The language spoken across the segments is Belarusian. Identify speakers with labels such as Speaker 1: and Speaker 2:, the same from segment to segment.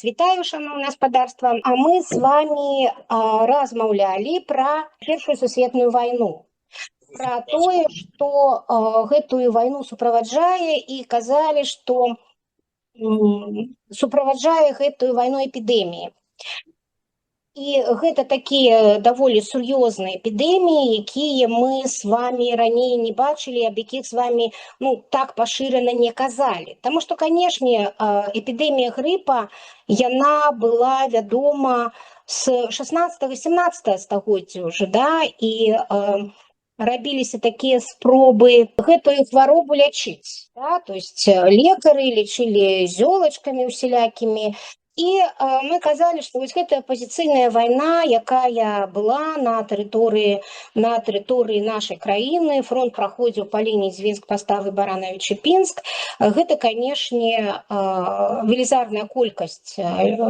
Speaker 1: Вітаю, шановне гаспадарства. А мы с вами размаўлялі пра Першую сусветную вайну. Пра тое, што гэтую вайну суправаджае і казалі, што суправаджае гэтую вайну эпідэміі. І гэта такія даволі сур'ёзныя эпідэміі, якія мы з вами раней не бачылі, аб якіх з вами так пашырана не казалі. Таму што, канешне, эпідэмія грыпа, яна была вядома з 16-17 стагоддзя ўжо, да, і рабіліся такія спробы гэтую хваробу лячыць. Да? То есть лекары лечылі зёлачкамі усялякімі. І мы казалі, што вось гэтая апазіцыйная вайна, якая была на тэрыторыі нашай краіны, фронт праходзіў па лініі Дзвінск, Паставы, Баранавічы, Пінск, гэта, канешне, велізарная колькасць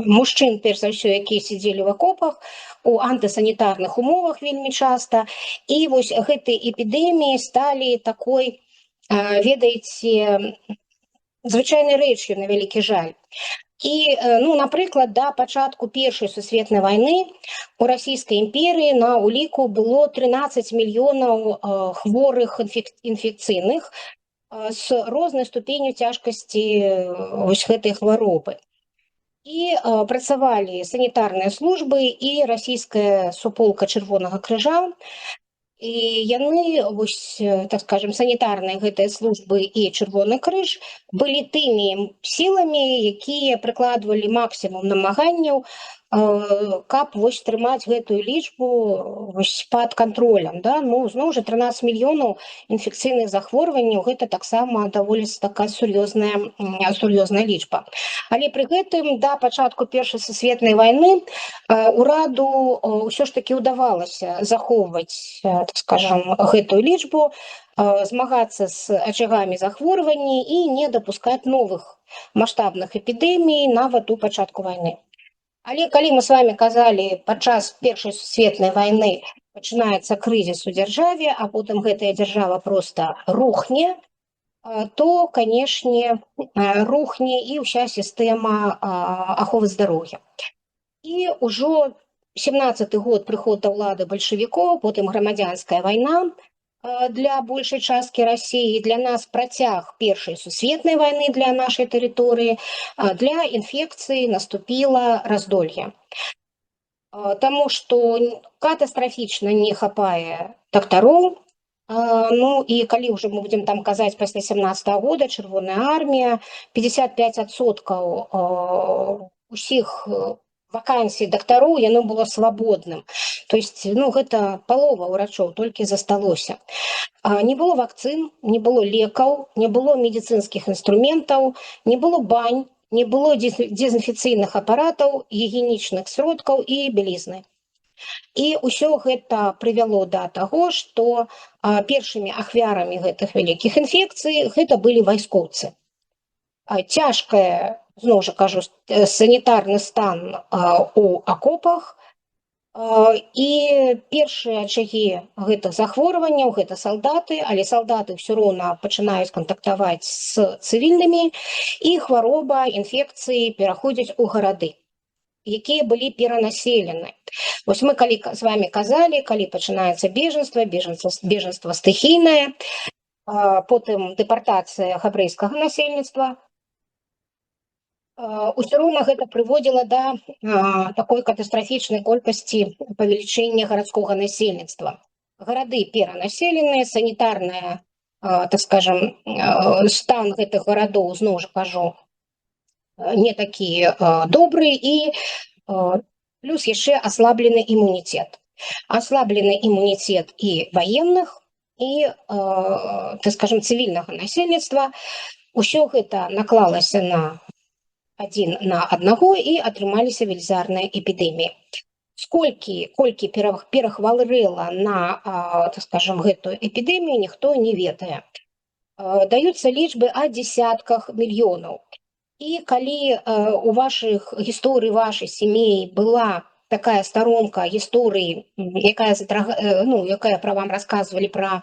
Speaker 1: мужчын, перш за ўсё, якія сядзелі ў акопах, у антысанітарных умовах вельмі часта. І вось гэтыя эпідэміі сталі такой, ведаеце, звычайнай рэч'ю, на вялікі жаль. І, напрыклад, да пачатку Першай сусветнай вайны у Расійскай імперіі на ўліку было 13 мільёнаў хворых інфекцыйных з рознай ступенню цяжкасці вось гэтай хваробы. І працавалі санітарныя службы і расійская суполка Чырвонага крыжа. І яны, вось, так скажем, санітарныя гэтыя службы і Чырвоны крыж былі тымі сіламі, якія прыкладвалі максімум намаганняў, каб вось трымаць гэтую лічбу вось пад кантролем. Да? Зноў жа 13 мільёнаў інфекцыйных захворванняў, гэта таксама даволі такая сур'ёзная лічба. Але пры гэтым да пачатку Першай сусветнай вайны ураду ўсё ж такі ўдавалася захоўваць, так скажем, гэтую лічбу, змагацца з ачагамі захворванні і не дапускаць новых маштабных эпідэмій нават у пачатку вайны. Але калі мы з вами казалі, падчас Першай сусветнай вайны пачынаецца крызіс у дзяржаве, а потым гэтая дзяржава проста рухне, то, канешне, рухне і ўся сістэма аховы здароўя. І ўжо 17-й год прыход да ўлады бальшавікоў, потым грамадзянская вайна для большай часткі Расіі, для нас працяг Першай сусветнай вайны для нашай тэрыторыі, для інфекцыі наступіла раздолье. Таму што катастрафічна не хапае дактароў, і калі ўжо мы будзем там казаць пасля 17-го года, Чырвоная армія, 55% усіх вакансій дактароў, яно было свабодным. То есть, гэта палова ўрачоў толькі засталося. Не было вакцын, не было лекаў, не было медыцынскіх інструментаў, не было бань, не было дезінфекцыйных апаратаў, гігіенічных сродкаў і бялізны. І ўсё гэта прывяло да таго, што першымі ахвярамі гэтых вялікіх інфекцый гэта былі вайскоўцы. Цяжкая, зноў жа кажу, санітарны стан у акопах, і першыя ачагі гэтых захворванняў гэта салдаты, але салдаты ўсё роўна пачынаюць кантактаваць з цывільнымі, і хвароба, інфекцыі пераходзяць у гарады, якія былі перанаселены. Вось мы калі з вами казалі, калі пачынаецца бежанства стыхійнае, потым дэпартацыя габрэйскага насельніцтва, усё роўна гэта прыводзіла да такой катастрафічнай колькасці павелічэння гарадскога насельніцтва. Гарады перанаселеныя, санітарная, так скажем, стан гэтых гарадоў, зноў жа кажу, не такі добры, і плюс яшчэ аслаблены імунітэт. Аслаблены імунітэт і ваенных, і, так скажем, цывільнага насельніцтва. Усё гэта наклалася адзін на аднаго, і атрымаліся велізарныя эпідэміі. Колькі перахварэла на, так скажем, гэтую эпідэмію, ніхто не ведае. Даюцца лічбы о дзесятках мільёнаў. І калі у вашых гісторыі вашай сямей была такая сторонка гісторыі, якая пра вам рассказывали пра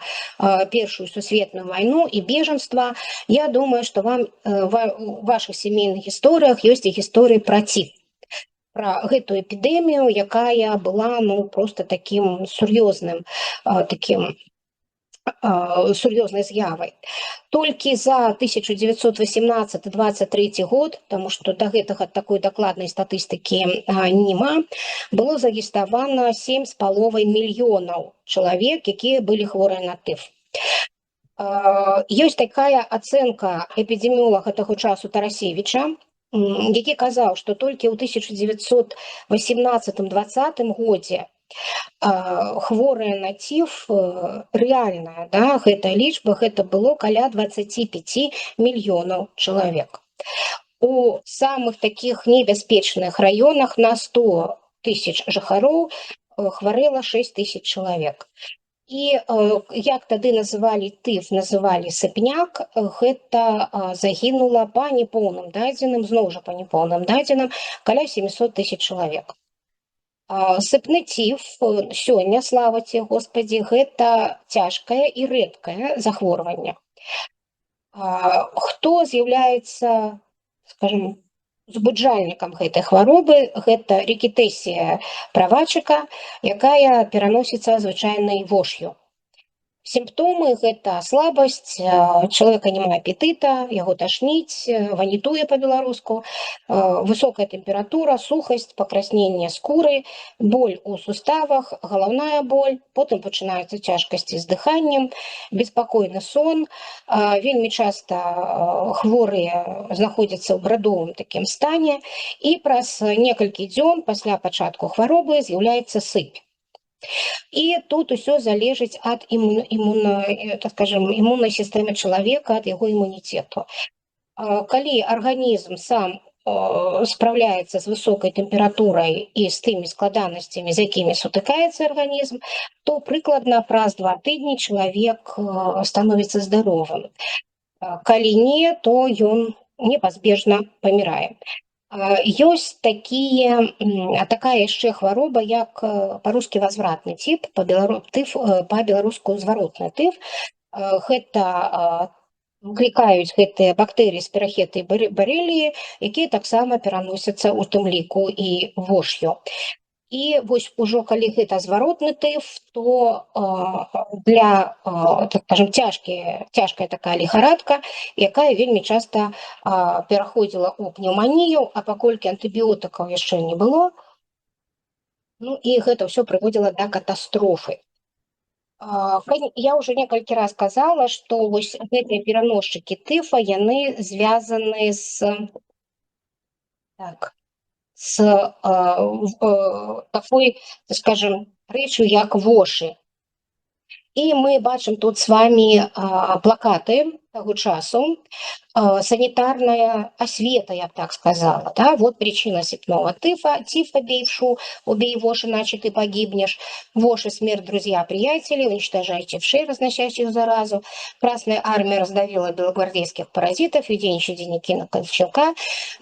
Speaker 1: Першую сусветную вайну і бежанства. Я думаю, што вам у вашых сямейных гісторыях ёсць і гісторыі пра ціп, пра гэтую эпідэмію, якая была просто такім сур'ёзным такім сур'ёзнай з'явай. Толькі за 1918-23 год, таму што да гэтага такой дакладнай статыстыкі няма, было зарэгістравана 7,5 мільёнаў чалавек, якія былі хворыя на тыф. Ёсць такая ацэнка эпідэміолага таго часу Тарасевіча, які казаў, што толькі ў 1918-20 годзе хворыя на тиф рэальная, гэтая лічба, гэта было каля 25 мільёнаў чалавек. У самых таких небяспечных раёнах на 100 тысяч жыхароў хварэла 6 тысяч чалавек. І як тады называлі тыф, называлі сыпняк, гэта загінула па непоўным дадзеным, зноў жа па непоўным дадзеным, каля 700 тысяч чалавек. Сыпны тиф сёння, слава тебе, Господи, гэта цяжкае і рэдкае захворванне. Хто з'яўляецца, скажем, узбуджальнікам гэтай хваробы, гэта рикетесія правачыка, якая пераносіцца звычайнай вош'ю. Сімптомы – гэта слабасць, чалавека няма апетыта, яго ташніць, ванітуе па-беларуску, высокая тэмпература, сухасць, пакрасненне скуры, боль у суставах, галаўная боль, потым пачынаюцца цяжкасці з дыханнем, беспакойны сон. Вельмі часта хворыя знаходзяцца ў брадовым такім стане, і праз некалькі дзён пасля пачатку хваробы з'яўляецца сыпь. І тут усё залежыць ад імуннай сістэмы чалавека, ад яго імунітету. Калі арганізм сам спраўляецца з высокай тэмпературай і з тымі складанасцямі, з якімі сутыкаецца арганізм, то прыкладна праз 2 тыдні чалавек становіцца здаровым. Калі не, то ён непазбежна памірае. Ёсць такая яшчэ хвароба, як па-рускі возвратны тип, па-беларуску зваротны тыф. Гэта выклікаюць гэтыя бактэрыі спірахеты і барэліі, якія таксама пераносяцца ў тым ліку і вош'ю. І вось ужо калі гэта зваротны тыф, то для, так скажем, цяжкая такая ліхарадка, якая вельмі часта пераходзіла ў пнеўманію, а паколькі антыбіотыкаў яшчэ не было, і гэта ўсё прыводзіла да катастрофы. Я ўжо некалькі раз казала, што вось гэтыя пераносчыкі тыфа, яны звязаны з такой, скажем, рэчу, як вошы. І мы бачым тут з вами плакаты таго часу, санітарная освета, я б так сказала. Вот причина сыпного тифа. Тифа бей вшу, убей воши, иначе ты погибнешь. Воши, смерть, друзья, приятели, уничтожайте вшей, разносящих заразу. Красная армия раздавила белогвардейских паразитов, веденщик денег на Ковчелка.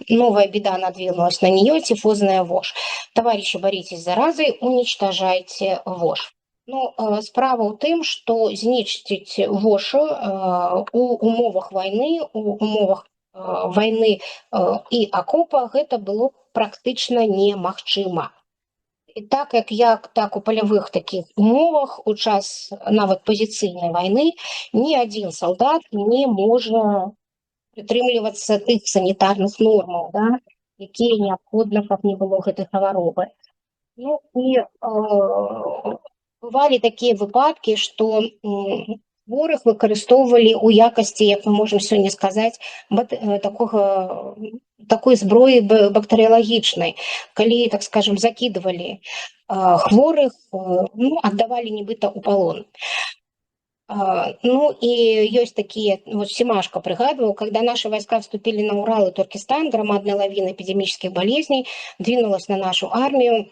Speaker 1: Новая беда надвинулась на нее, тифозная вошь. Товарищи, боритесь с заразой, уничтожайте вошь. Справа ў тым, што знішчыць вошу у умовах вайны, у умовах вайны і акопа, гэта было практычна немагчыма. І так у палявых такіх умовах у час нават пазіцыйнай вайны ні адзін салдат не можа прытрымлівацца тых санітарных нормаў, якія неабходна, каб не было гэтай хваробы. Бывалі такія выпадкі, што хворых выкарыстоўвалі ў якасці, як мы можам сёння сказаць, такой зброі бактэрыялагічнай, калі, так скажем, закідвалі хворых, аддавалі нібыта ў палон. І ёсць такія, вот Семашко пригадывал, когда наши войска вступили на Урал и Туркестан, громадная лавина эпидемических болезней двинулась на нашу армию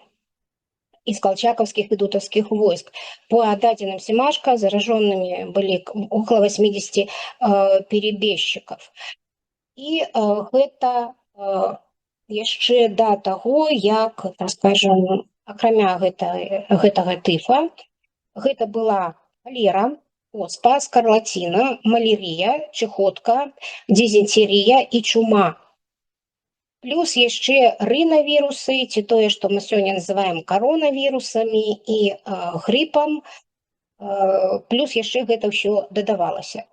Speaker 1: из колчаковских и дутовских войск. По дадзеным Семашко зараженными были около 80 перебежчиков. И гэта яшчэ да таго, як, так скажем, акрамя гэтага тыфа, гэта была халера, оспа, скарлаціна, малярыя, чыхотка, дизентерія і чума. Плюс яшчэ рынавірусы, ці тое, што мы сёння называем коронавірусамі і грыпам, плюс яшчэ гэта ўсё дадавалася.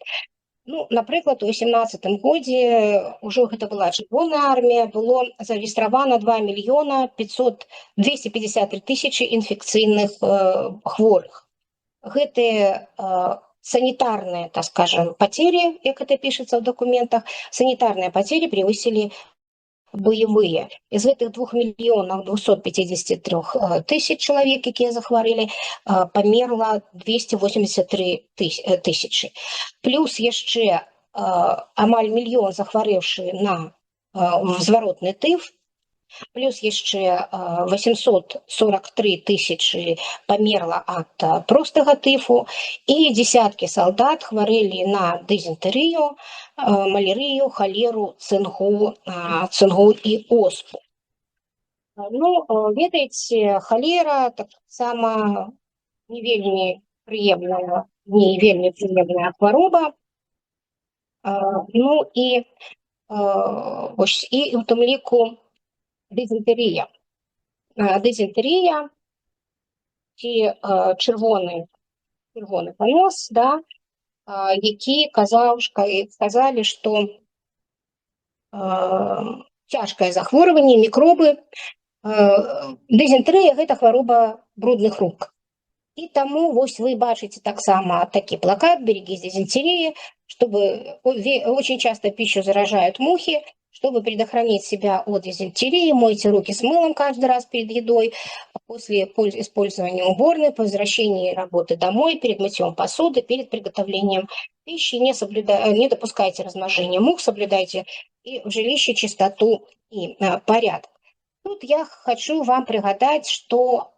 Speaker 1: Ну, напрыклад, у 18 годзе ўжо гэта была чырвоная армія, было зарэгістравана 2 мільёна 253 тысячы інфекцыйных хворых. Гэтыя санітарныя, так скажем, потери, як это пишется в документах, санітарныя потери превысили боевые. Из гэтых 2 миллионов 253 тысяч человек, якія захварылі, памерла 283 тысячи. Плюс яшчэ амаль мільён захварэўшы на зваротны тыф, плюс яшчэ 843 тысячи памерла ад простага тыфу, і дзесяткі салдат хварэлі на дизентерію, малярыю, халеру, цингу і оспу. Ну, ведаеце, халера таксама не вельмі прыемная хвароба. Ну і вось, і у тым ліку дизентерія. Дизентерія ці чырвоны панос, да, які сказалі, што цяжкае захворванне, мікробы. Дизентерія – гэта хвароба брудных рук. І таму вось вы бачыце таксама такі плакат «Берегись дизентерии», чтобы очень часто пищу заражают мухи. Чтобы предохранить себя от дизентерии, мойте руки с мылом каждый раз перед едой, после использования уборной, по возвращении работы домой, перед мытьем посуды, перед приготовлением пищи. Не допускайте размножения мух, соблюдайте и в жилище чистоту и порядок. Тут я хочу вам пригадать, что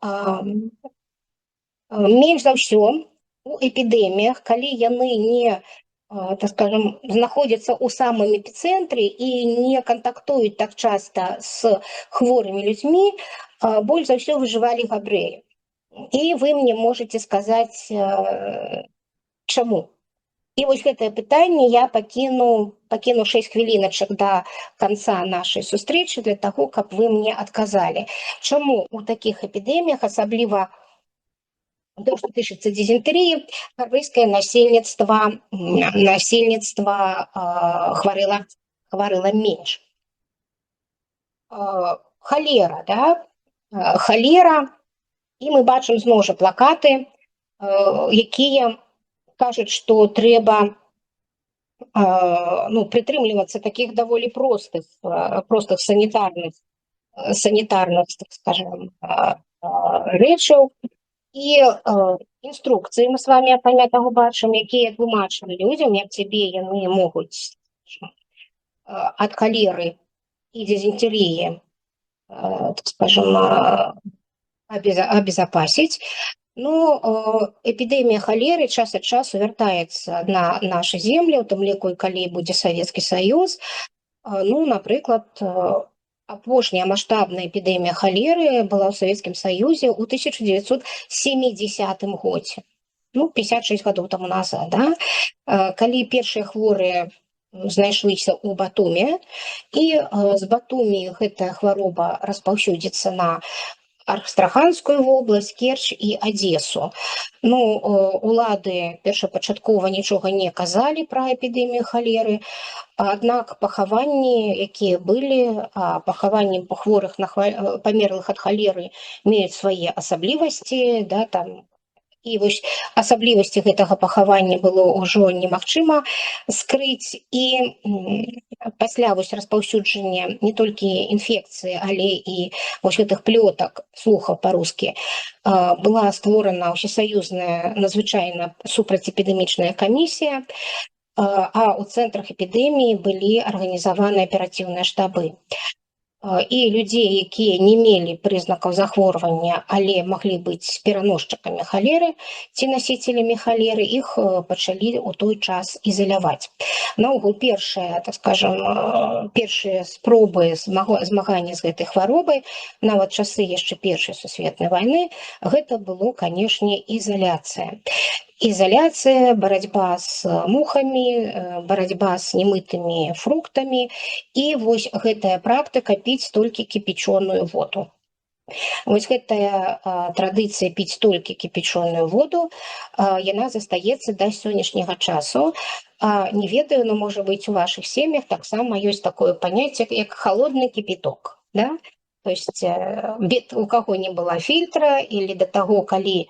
Speaker 1: менш за ўсё у эпідэміях, калі яны не, так скажем, знаходзяцца ў самым эпіцэнтры і не кантактуюць так часта з хворымі людзьмі, больш за ўсё выжывалі габрэі. І вы мне можете сказаць, чаму. І вось гэтае пытанне я пакіну 6 хвіліначак да канца нашай сустрэчы для таго, каб вы мне адказалі. Чаму у такіх эпідэміях, асабліва то, что тычыцца дизентерии, габрэйскае насельніцтва хварэла менш. Халера, да? Халера, і мы бачым зноў жа плакаты, якія кажуць, што трэба прытрымлівацца такіх даволі простых санітарных, так скажем, рэчаў. І інструкцыі мы с вами акрамя таго бачым, якія тлумачылі людзям, як цябе яны могуць ад халеры і дизентерии, так скажем, обезопасить. Но эпідэмія халеры час ад часу вяртаецца на нашы землі, у тым ліку і калі будзе Савецкі Саюз. Ну, напрыклад, апошняя маштабная эпідэмія халеры была ў Савецкім Саюзе ў 1970 годзе. Ну, 56 гадоў таму назад, да? Калі першыя хворыя знайшліся ў Батуме, і з Батумі гэтая хвароба распаўсюдзіцца на Астраханскую вобласць, Керчь і Адесу. Ну, улады першапачаткова нічога не казалі пра эпідэмію халеры, аднак пахаванні, якія былі, пахаванні хворых памерлых ад халеры маюць свае асаблівасці, да, там. І вось асаблівасці гэтага пахавання было ўжо немагчыма скрыць, і пасля вось распаўсюджання не толькі інфекцыі, але і вось гэтых плётак, слухаў па-рускі, была створана ўсесаюзная надзвычайна супрацьэпідэмічная камісія, а ў цэнтрах эпідэміі былі арганізаваны аператыўныя штабы. і людзей, якія не мелі прызнакаў захворвання, але маглі быць пераносчыкамі халеры ці насіцелямі халеры, іх пачалі ў той час ізаляваць. Наогул першыя, так скажем, першыя спробы змагання з гэтай хваробай, нават часы яшчэ Першай сусветнай вайны, гэта было, канешне, ізаляцыя. Изоляция, борьба с мухами, борьба с немытыми фруктами. И вот гэтая практика пить только кипяченую воду. Вот гэтая традыцыя піць толькі кіпячоную воду, яна застаецца да сённяшняга часу. Не ведаю, но, можа быць, у вашых сем'ях таксама ёсць такое паняцце, як халодны кіпяток. Да? То есть у каго не было фильтра, или до того, калі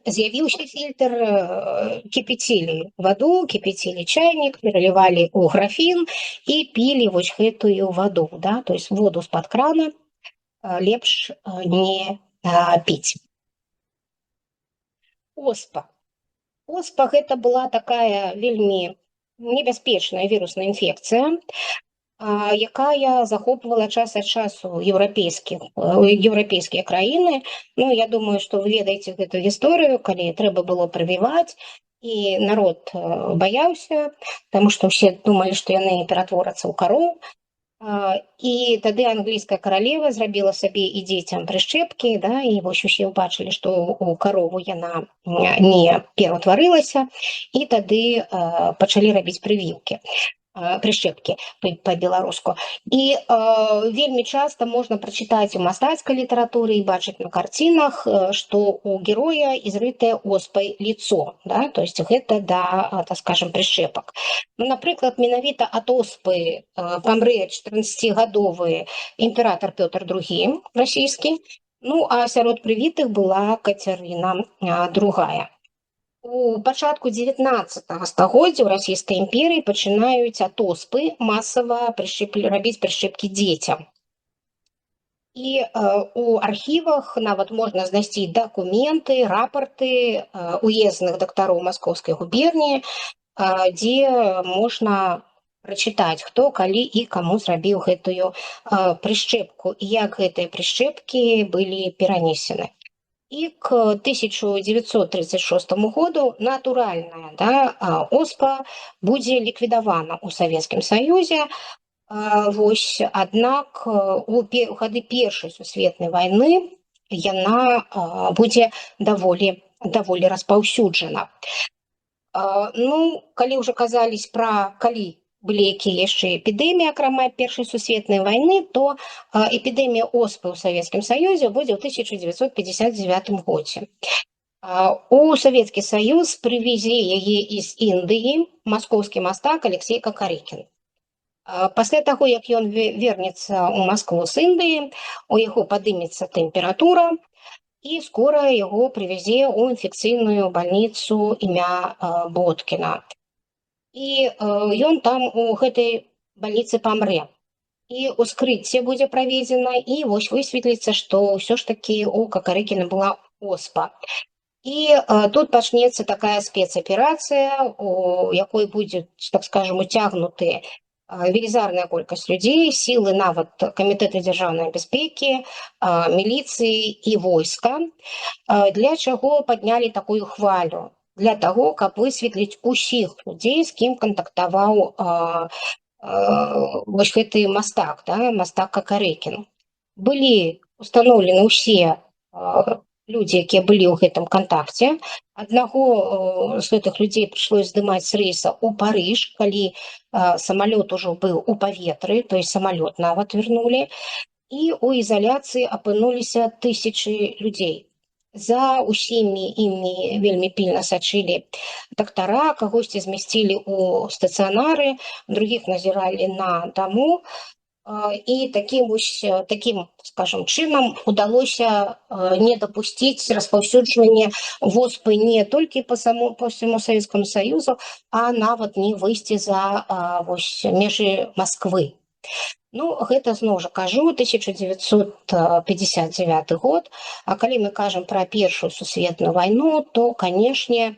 Speaker 1: з'явіўся фильтр, кипятили воду, кипятили чайник, пераливали у графин и пили вот гэтую воду. Да? То есть воду з-пад крана лепш не піць. Оспа. Оспа гэта была такая вельмі небяспечная вірусная інфекцыя, якая захопвала час ад часу еўрапейскія краіны. Ну, я думаю, што вы ведаеце гэту гісторыю, калі трэба было прывіваць, і народ баяўся, таму што ўсе думалі, што яны ператворацца ў кароў. І тады англійская каралева зрабіла сабе і дзецям прышчэпкі, да, і вось усе ўбачылі, што ў карову яна не пераўтварылася, і тады пачалі рабіць прывіўкі. Прышчэпкі па-беларуску. І вельмі часта можна прачытаць у мастацкай літаратуры і бачыць на карцінах, што у героя ізрытае оспай лицо, да? То есть гэта да, так скажем, прышчэпак. Ну, напрыклад, менавіта ад оспы памрэ 14-гадовы імператар Пётр II расійскі, ну, а сярод прывітых была Кацярына II. У пачатку 19 стагоддзя ў расійскай імперыі пачынаюць ад оспы масава рабіць прышчэпкі дзецям. І у архівах нават можна знайсці дакументы, рапорты уездных дактароў Маскоўскай губерніі, дзе можна прачытаць, хто, калі і каму зрабіў гэтую прышчэпку, і як гэтыя прышчэпкі былі перанесены. І к 1936 году натуральная, да, оспа будзе ліквідавана ў Савецкім Саюзе. Вось, аднак у гады Першай сусветнай вайны яна будзе даволі распаўсюджана. Ну, калі ўжо казались пра калі былі якія яшчэ эпідэміі, акрамя Першай сусветнай вайны, то эпідэмія оспы ў Савецкім Саюзе будзе ў 1959 годзе. У Савецкі Саюз прывезе яе з Індыі маскоўскі мастак Алексей Кокорыкин. Пасля таго, як ён вернецца ў Маскву з Індыі, у яго падымецца тэмпература, і скора яго прывязе ў інфекцыйную бальніцу імя Боткіна. І ён там у гэтай бальніцы памрэ. І ўскрыцце будзе праведзена, і вось высветліцца, што ўсё ж такі у Кокорыкіна была оспа. І тут пачнецца такая спецаперацыя, у якой будзе, так скажем, уцягнуты велізарная колькасць людзей, сілы нават камітэта дзяржаўнай бяспекі, міліцыі і войска. Для чаго паднялі такую хвалю? Для таго, каб высветліць усіх людзей, з кім кантактаваў вось гэты мастак, да, мастак Кокорыкин. Былі устаноўлены ўсе людзі, якія былі ў гэтым кантакце. Аднаго з гэтых людзей прыйшлось здымаць з рэйса ў Парыж, калі самалёт ужо быў у паветры, то есть самалёт нават вярнулі. І ў ізаляцыі апынуліся тысячы людзей. За усімі імі вельмі пільна сачылі дактара, кагосьці змясцілі ў стацыянары, другіх назіралі на даму. І такім, скажем, чынам удалося не дапусціць распаўсюджвання оспы не толькі па всему Савецкаму Саюзу, а нават не выйсці за межы Масквы. Ну, гэта, зноў жа кажу, 1959 год. А калі мы кажам пра Першую сусветную вайну, то, канешне,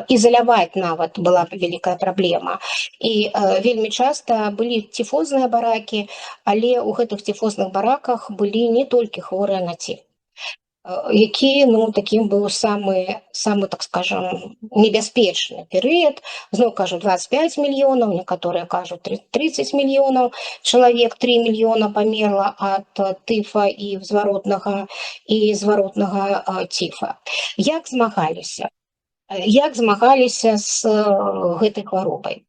Speaker 1: ізаляваць нават была вялікая праблема. І вельмі часта былі тифозныя баракі, але ў гэтых тифозных бараках былі не толькі хворыя на тиф, які, ну, таким быў самы, так скажем, небяспечны перыяд. Зноў кажу, 25 мільёнаў, некаторыя кажуць 30 мільёнаў чалавек, 3 мільёна памерла ад тыфа і зваротнага тифа. Як змагаліся? Як змагаліся з гэтай хваробай?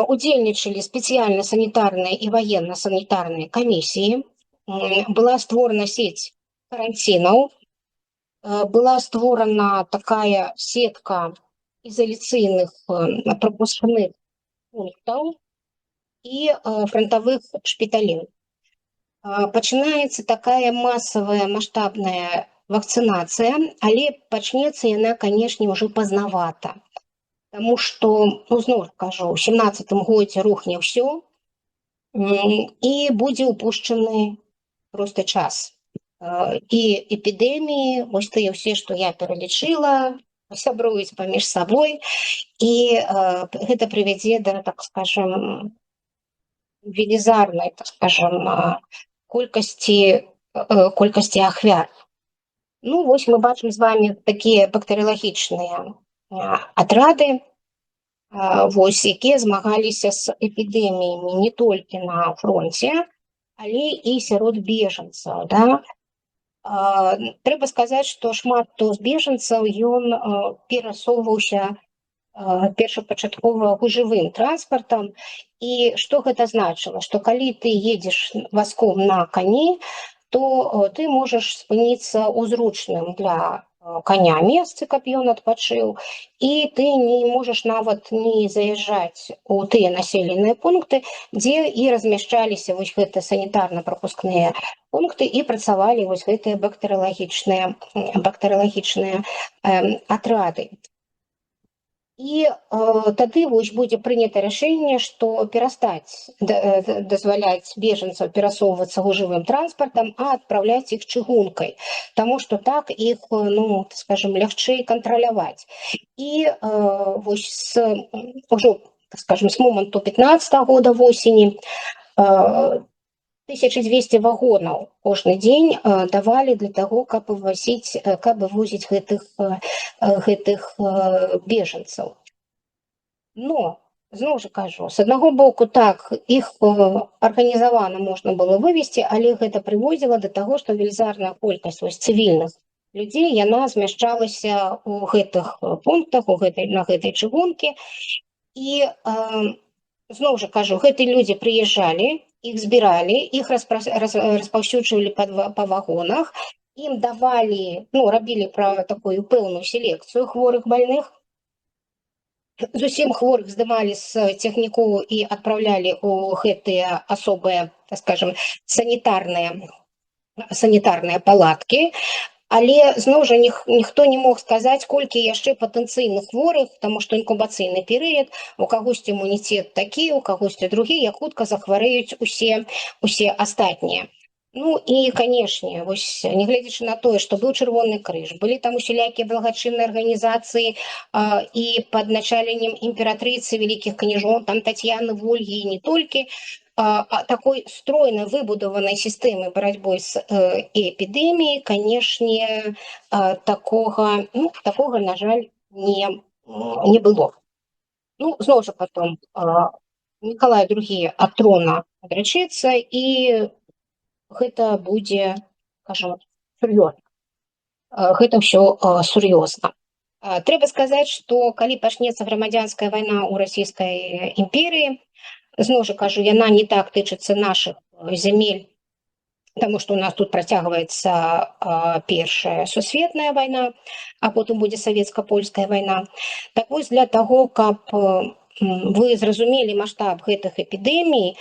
Speaker 1: Удзельнічалі спецыяльна санітарныя і ваенна-санітарныя камісіі, была створана сеть каранцінаў, была створана такая сетка изоляцыйных прапускных пунктаў і фронтавых шпіталей. Пачынаецца такая масавая маштабная вакцынацыя, але пачнецца яна, канешне, ўжо пазнавата. Таму што, ну, зноў кажу, у 17-м годзе рухне ўсё, і будзе упушчаны просты час. І эпідэміі, вось тыя ўсе, што я пералічыла, сябруюць паміж сабой, і гэта прывядзе да, так скажем, велізарнай, так скажем, колькасці ахвяр. Ну, вось мы бачым з вами такія бактэрыялагічныя атрады, вось, якія змагаліся з эпідэміямі не толькі на фронце, але і сярод бежанцаў, да? Трэба сказаць, што шмат хто з бежанцаў, ён перасоўваўся першапачаткова гужавым транспартам. І што гэта значыла? Што калі ты едзеш вазком на кані, то ты можаш спыніцца ў зручным для коня месцы, каб ён адпачыў, і ты не можаш нават не заязджаць у тыя населеныя пункты, дзе і размяшчаліся вось гэтыя санітарна-прапускныя пункты і працавалі вось гэтыя бактэрыялагічныя атрады. І тады вось будзе прынята рашэнне, што перастаць дазваляць бежанцаў перасоўвацца гужавым транспартам, а адпраўляць іх чыгункай, таму што так іх, ну, скажем, лягчэй кантраляваць. І вось ужо, так скажем, з моманту 15-го года восені 1200 вагонаў кожны дзень давалі для таго, каб вывозіць гэтых бежанцаў. Но, зноў жа кажу, з аднаго боку, так, іх арганізавана можна было вывезці, але гэта прыводзіла да таго, што велізарная колькасць цывільных людзей, яна змяшчалася ў гэтых пунктах, на гэтай чыгункі. І, зноў жа кажу, гэтыя людзі прыязджалі, іх збіралі, іх распаўсюджвалі па вагонах, ім давалі, ну, рабілі такую пэўную селекцыю хворых больных, зусім хворых здымалі з цягнікоў і адпраўлялі ў гэтыя асобыя, так скажем, санітарныя палаткі. Але, зноў жа, ніхто не мог сказаць, колькі яшчэ патэнцыйных хворых, таму што інкубацыйны перыяд, у кагосьці імунітэт такі, у кагосьці другі, як хутка захварэюць усе астатнія. Ну і, канешне, вось, нягледзячы на тое, што быў Чырвоны крыж, былі там усялякія благачынныя арганізацыі і пад началеннем імператрыцы вялікіх княжон, там Тацьяны, Вольгі і не толькі, такой стройной выбудованной системы борьбы с эпидемией, конечно, такого, на жаль, не было. Ну, зноў жа потом Николай II ад трона адрачыцца, і гэта будзе, скажем, сур'ёзна. Гэта ўсё сур'ёзна. Трэба сказаць, што калі пачнецца грамадзянская вайна ў расійскай імперыі, зноў жа кажу, яна не так тычыцца нашых зямель, таму што у нас тут працягваецца Першая сусветная вайна, а потым будзе савецка-польская вайна. Так вось, для таго, каб вы зразумелі маштаб гэтых эпідэмій,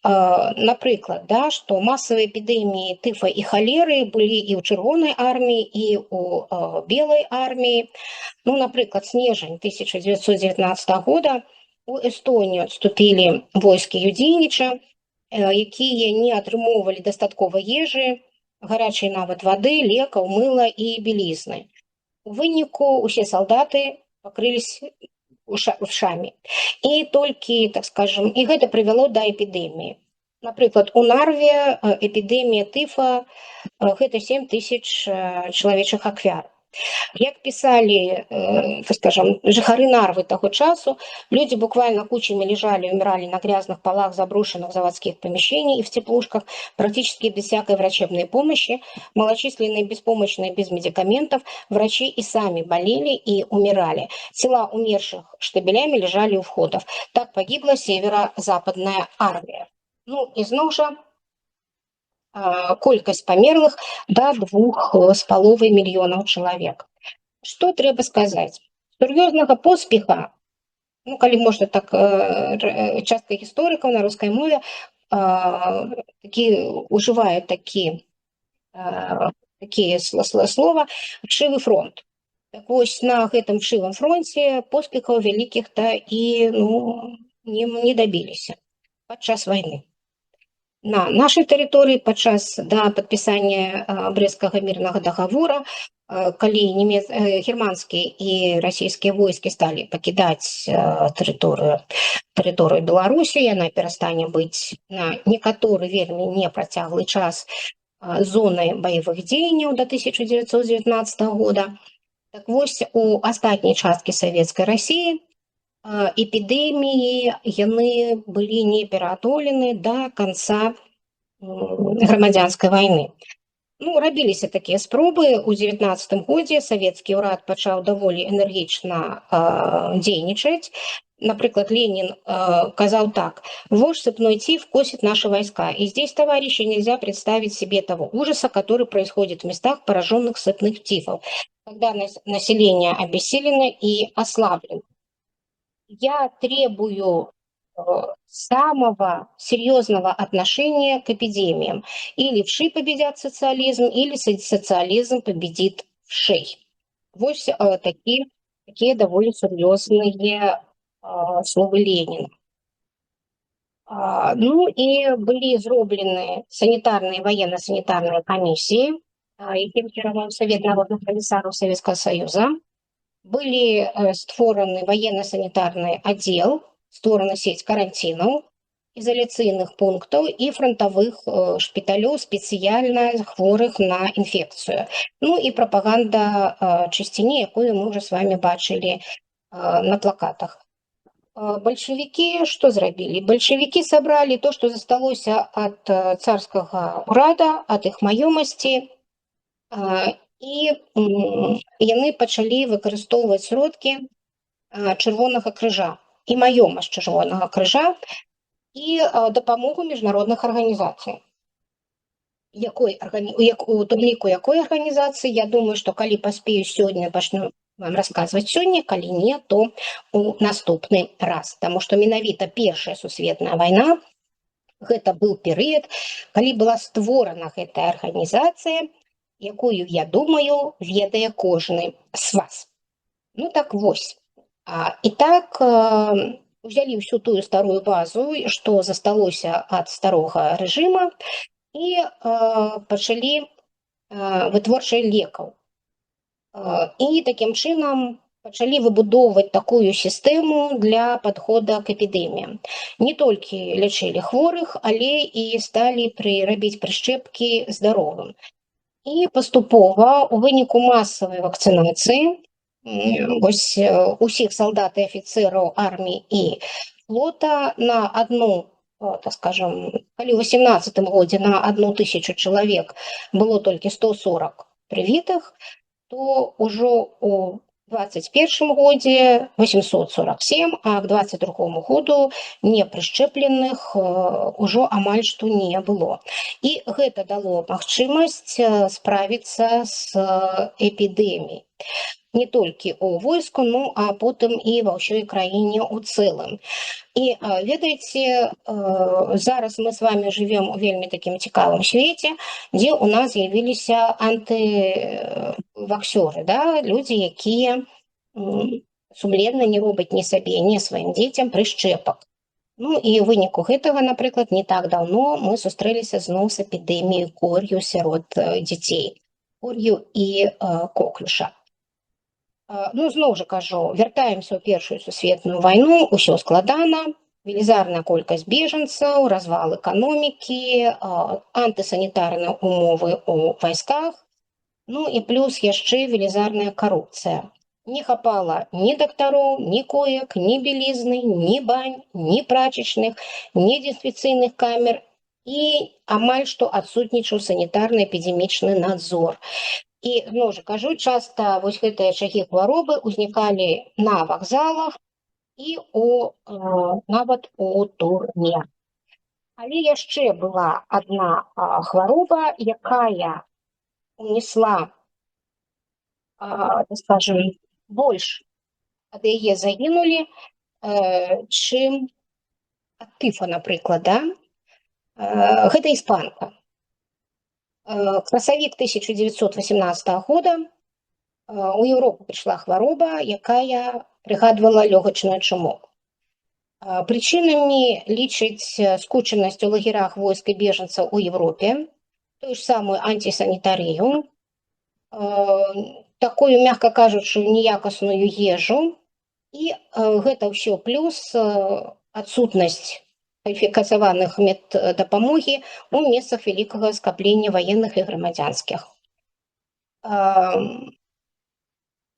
Speaker 1: напрыклад, да, што масавыя эпідэміі тыфа і халеры былі і ў Чырвонай арміі, і ў Белай арміі. Ну, напрыклад, снежань 1919 года у Эстонію адступілі войскі Юдзейніча, якія не атрымоўвалі дастаткова ежы, гарачай нават вады, лекаў, мыла і белізны. У выніку усе салдаты пакрыліся ушамі. І толькі, так скажем, і гэта прывяло да эпідэміі. Напрыклад, у Нарве эпідэмія тыфа гэта 7000 чалавечых ахвяр. Як писали, так скажем, жыхары Нарвы того часу, люди буквально кучами лежали, умирали на грязных полах заброшенных заводских помещений и в теплушках, практически без всякой врачебной помощи, малочисленные, беспомощные, без медикаментов, врачи и сами болели и умирали. Тела умерших штабелями лежали у входов. Так погибла северо-западная армия. Ну, изноў жа, колькасць памерлых да 2,5 мільёнаў чалавек. Што трэба сказаць? Сур'ёзнага поспеха, ну, калі можна так, частка гісторыкаў на рускай мове ужывае такія слова «вшывы фронт». Так вось, на гэтым вшывым фронце поспехаў вялікіх-то і не дабіліся падчас вайны. На нашай тэрыторыі падчас падпісання брэсцкага мірнага дагавора, калі германскія і расійскія войскі сталі пакідаць тэрыторыю Беларусі, яна перастане быць на некаторы вельмі непрацяглы час зонай баявых дзеянняў да 1919 года. Так вось, у астатняй часткі савецкай Расіі эпідэміі яны былі не пераадолены да канца грамадзянскай вайны. Ну, рабіліся такія спробы. У 19 годзе савецкі ўрад пачаў даволі энергічна дзейнічаць. Напрыклад, Ленин казал так: «Вошь сыпной тиф косит наши войска. И здесь, товарищи, нельзя представить себе того ужаса, который происходит в местах, пораженных сыпных тифов, когда население обессилено и ослаблено. Я требую самого серьезного отношения к эпидемиям. Или вши победят социализм, или социализм победит вшей». Вот такие довольно серьезные словы Ленина. Ну і былі зроблены санітарныя, военно-санітарныя камісіі, якім кіраваў Савет народных камісараў Советского Союза. Былі створаны военно-санітарны аддзел, створана сеть карантинаў, изоляцыйных пунктаў і фронтавых шпіталёў спецыяльна хворых на інфекцыю. Ну і прапаганда чысціні, якую мы уже с вами бачылі на плакатах. Большевики что зрабілі? Большевики собрали то, что засталося от царскага ўрада, от их маёмасці, і яны пачалі выкарыстоўваць сродкі Чырвонага крыжа і маёмасць Чырвонага крыжа і дапамогу міжнародных арганізацый. У тым ліку якой арганізацыі, я думаю, што калі паспею сёння, пачну вам расказваць сёння, калі не, то у наступны раз. Таму што менавіта Першая сусветная вайна гэта быў перыяд, калі была створана гэтая арганізацыя, якую, я думаю, ведае кожны з вас. Ну так вось. І так узялі ўсю тую старую базу, што засталося ад старога рэжыма, і пачалі вытворчасць лекаў. І такім чынам пачалі выбудоўваць такую сістэму для падхода к эпідэміям. Не толькі лячылі хворых, але і сталі рабіць прышчэпкі здаровым. І паступова у выніку масавай вакцынацыі усіх салдат і афіцэраў арміі і флота на одну, так скажем, калі ў 18 годзе на 1000 чалавек было толькі 140 прывітых, то ўжо у 21 годзе 847, а к 22 году непрышчэпленых ужо амаль што не было. І гэта дало магчымасць справіцца з эпідэміяй. Не толькі ў войску, ну а потым і ва ўсёй краіне ў цэлым. І ведаеце, зараз мы з вами живем у вельмі такім цікавым свеце, дзе у нас з'явіліся антываксёры, людзі, якія сумленна не робяць ні сабе, ні сваім дзецям прышчэпак. Ну і ў выніку гэтага, напрыклад, не так даўно мы сустрэліся зноў з эпідэміяй кор'ю сярод дзяцей, кор'ю і коклюша. Ну, зноў жа кажу, вяртаемся ў Першую сусветную вайну, усё складана, велізарная колькасць бежанцаў, развал эканомікі, антысанітарныя умовы ў вайсках, ну і плюс яшчэ велізарная карупцыя. Не хапала ні дактароў, ні коек, ні белізны, ні бань, ні прачечных, ні дезінфекцыйных камер і амаль што адсутнічаў санітарна-эпідэмічны надзор. І зноў жа кажу, часта вось гэтыя чагі хваробы ўзнікалі на вакзалах і нават у турме. Але яшчэ была адна хвароба, якая унесла, скажем, больш ад яе загінулі, чым ад тыфа, напрыклад, да? Гэта іспанка. Красавік 1918 года у Еўропу прыйшла хвароба, якая прыгадвала лёгачную чуму. Прычынамі лічаць скучанасць у лагерах войск і бежанцаў у Еўропе, тую ж самую антисанітарыю, такую, мякка кажучы, неякасную ежу, і гэта ўсё плюс адсутнасць кваліфікаваных меддапамогі ў месцах вялікага скаплення ваенных і грамадзянскіх.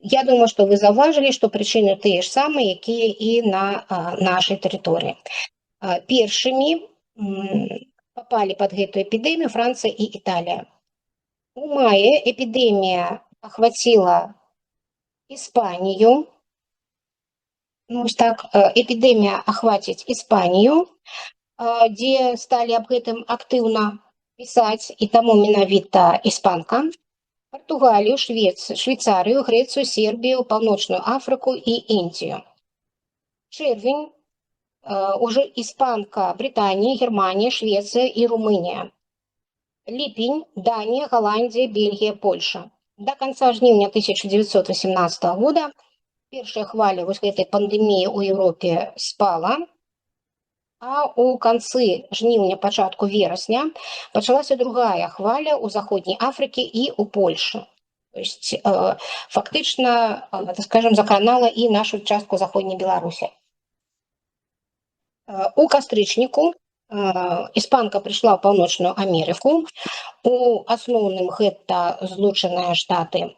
Speaker 1: Я думаю, што вы заўважылі, што прычыны тыя ж самыя, якія і на нашай тэрыторыі. Першымі папалі пад гэтую эпідэмію Францыя і Італія. У маі эпідэмія ахваціла Іспанію. Ну, вось так, эпідэмія ахваціць Іспанію, дзе сталі аб гэтым актыўна пісаць, і таму менавіта іспанка. Партугалію, Швейцарыю, Грэцыю, Сербію, Паўночную Афрыку і Індію. Чэрвень, уже іспанка, Брытанія, Германія, Швецыя і Румынія. Ліпень, Данія, Галандія, Бельгія, Польша. До конца жніўня 1918 года першая хваля вось гэтай пандэміі ў Еўропе спала, а ў канцы жніўня, пачатку верасня пачалася другая хваля ў заходняй Афрыкі і ў Польшы. То есть фактычна, так скажем, закранала і нашу частку заходняй Беларусі. У кастрычніку іспанка прыйшла ў Паўночную Амерыку. У асноўным гэта Злучаныя Штаты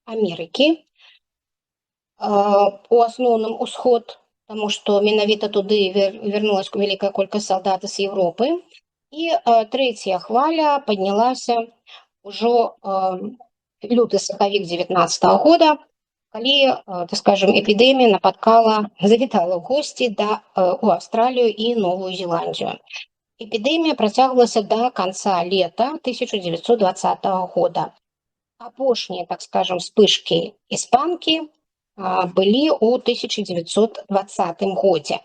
Speaker 1: Амерыкі. У асноўным усход, таму што менавіта туды вярнулася вялікая колькасць салдат з Еўропы. І трэцяя хваля паднялася ўжо люты-сакавік 19 года, калі, так скажем, эпідэмія завітала ў госці у Аўстралію і Новую Зеландію. Эпідэмія працягвалася до конца лета 1920 года. Апошнія, так скажем, вспышкі іспанкі былі ў 1920 годзе.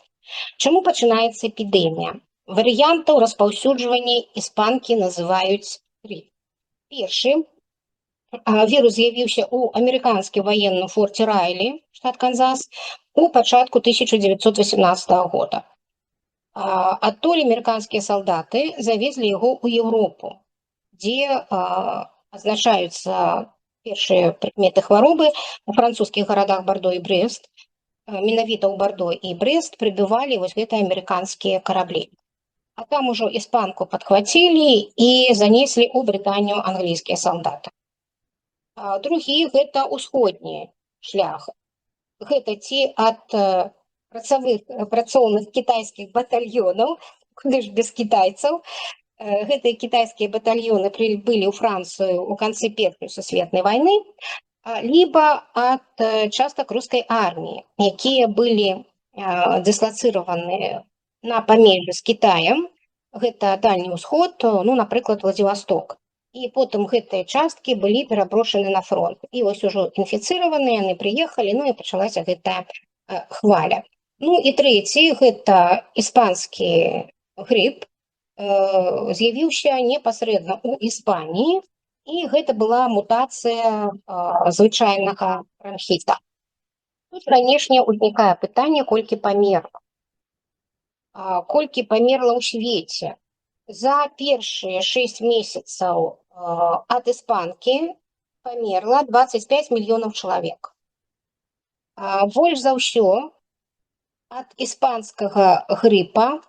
Speaker 1: Чаму пачынаецца эпідэмія? Варыянтаў распаўсюджвання іспанкі называюць 3. Першы вірус з'явіўся ў амерыканскім военным форце Райлі, штат Канзас, у пачатку 1918 года. Адтуль амерыканскія салдаты завезлі яго ў Еўропу, дзе адзначаюцца першыя прыкметы хваробы у французскіх гарадах Бардо і Брэст. Менавіта ў Бардо і Брэст прыбывалі вось гэтыя амерыканскія караблі. А там ужо іспанку падхвацілі і занеслі ў Брытанію англійскія салдаты. Другі гэта ўсходні шлях. Гэта ці ад працоўных кітайскіх батальёнаў, куды ж без кітайцаў. Гэтыя кітайскія батальёны прыбылі ў Францыю ў канцы Першай сусветнай вайны, либо ад частак рускай арміі, якія былі дыслацыраваны на памежжы з Кітаем. Гэта Дальні ўсход, ну, напрыклад, Владзівасток. І потым гэтыя часткі былі пераброшаны на фронт. І вось ужо інфіцыраваныя, яны прыехалі, ну і пачалася гэтая хваля. Ну і трэці, гэта іспанскі грып, з'явіўся непасрэдна ў Іспаніі, і гэта была мутацыя звычайнага бранхіта. Тут, канешне, узнікае пытанне, колькі памерла. Колькі памерла ў свеце. За першыя 6 месяцаў ад іспанкі памерла 25 мільёнаў чалавек. Больш за ўсё ад іспанскага грыпа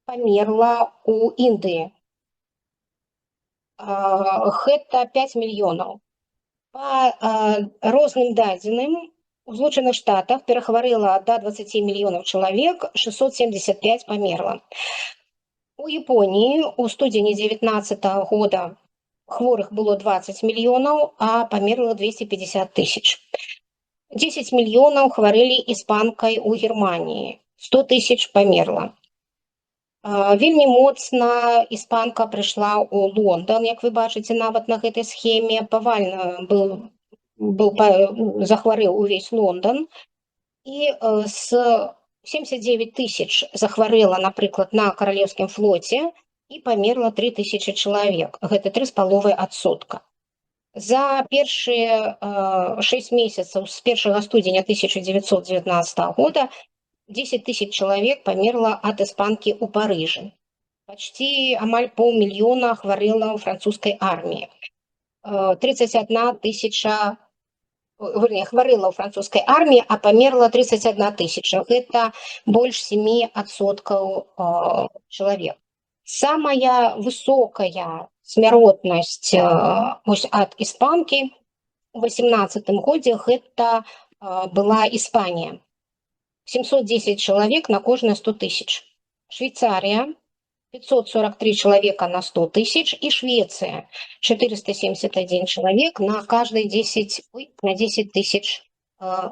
Speaker 1: памерла ў Індыі. Гэта 5 мільёнаў. Па розным дадзеным, у Злучаных Штатах перахварэла да 20 мільёнаў чалавек, 675 памерла. У Японіі ў студзені 19 года хворых было 20 мільёнаў, а памерла 250 тысяч. 10 мільёнаў хварэлі іспанкай у Германіі, 100 тысяч памерла. Вельмі моцна іспанка прыйшла ў Лондан, як вы бачыце нават на гэтай схеме, павальна захварэў увесь Лондан, і з 79 тысяч захварэла, напрыклад, на каралеўскім флоце, і памерла 3000 чалавек. Гэта 3,5%. За першыя 6 месяцаў з 1 студзеня 1919 года 10 тысяч чалавек памерла ад іспанкі ў Парыжы. Пачці амаль паўмільёна хварэла ў французскай арміі. 31 тысяча, хварэла ў французскай арміі, а памерла 31 тысяча. Гэта больш 7% чалавек. Самая высокая смяротнасць ад іспанкі у 18 годзе гэта была Іспанія. 710 чалавек на кожныя 100 тысяч. Швейцарія 543 чалавека на 100 тысяч і Швецыя 471 чалавек на каждые 10 тысяч